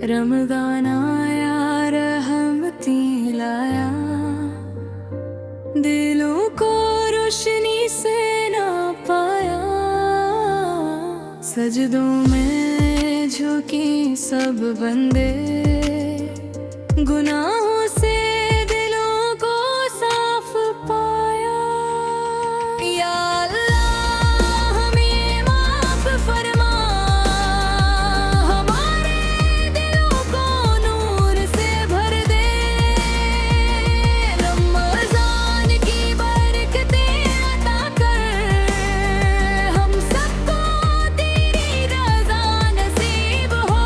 रमज़ान आया, रहमती लाया, दिलों को रोशनी से ना पाया। सजदों में झुकी सब बंदे, गुनाहों से दिलों को साफ पाया। या अल्लाह हमें माफ फरमा, हमारे दिलों को नूर से भर दे। रमज़ान की बरकतें अता कर, हम सबको तेरी रज़ा नसीब हो।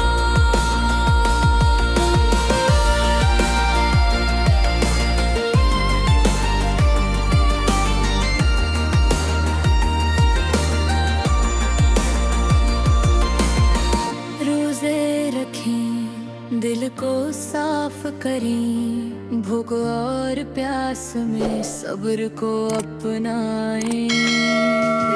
रोज़े रखें, दिल को साफ करें, भूख और प्यास में सब्र को अपनाएं।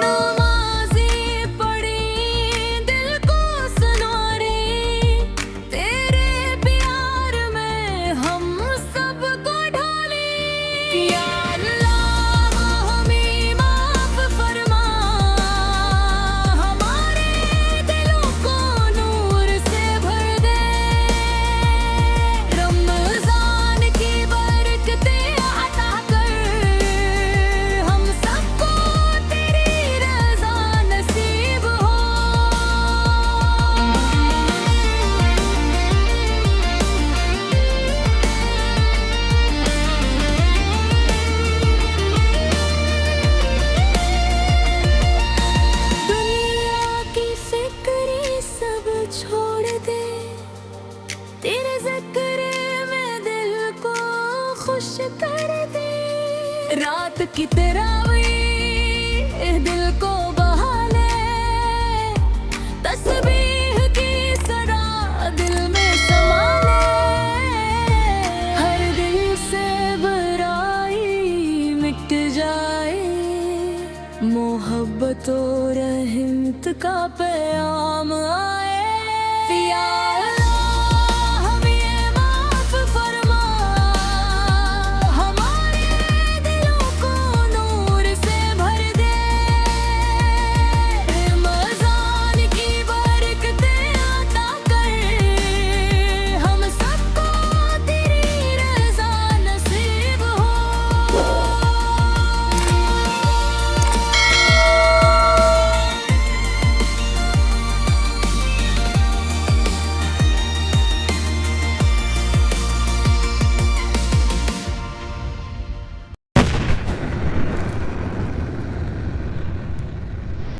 नमाज़ें पढ़ें, दिल को संवारें, तेरे प्यार में हम सबको ढालें। या अल्लाह हमें माफ फरमा, हमारे दिलों को नूर से भर दे। रमज़ान की बरकतें अता कर, हम सबको तेरी रज़ा नसीब हो। दुनिया की फिक्रें सब छोड़ दे, तेरे ज़िक्र में दिल को खुश कर दे। रात की तरावी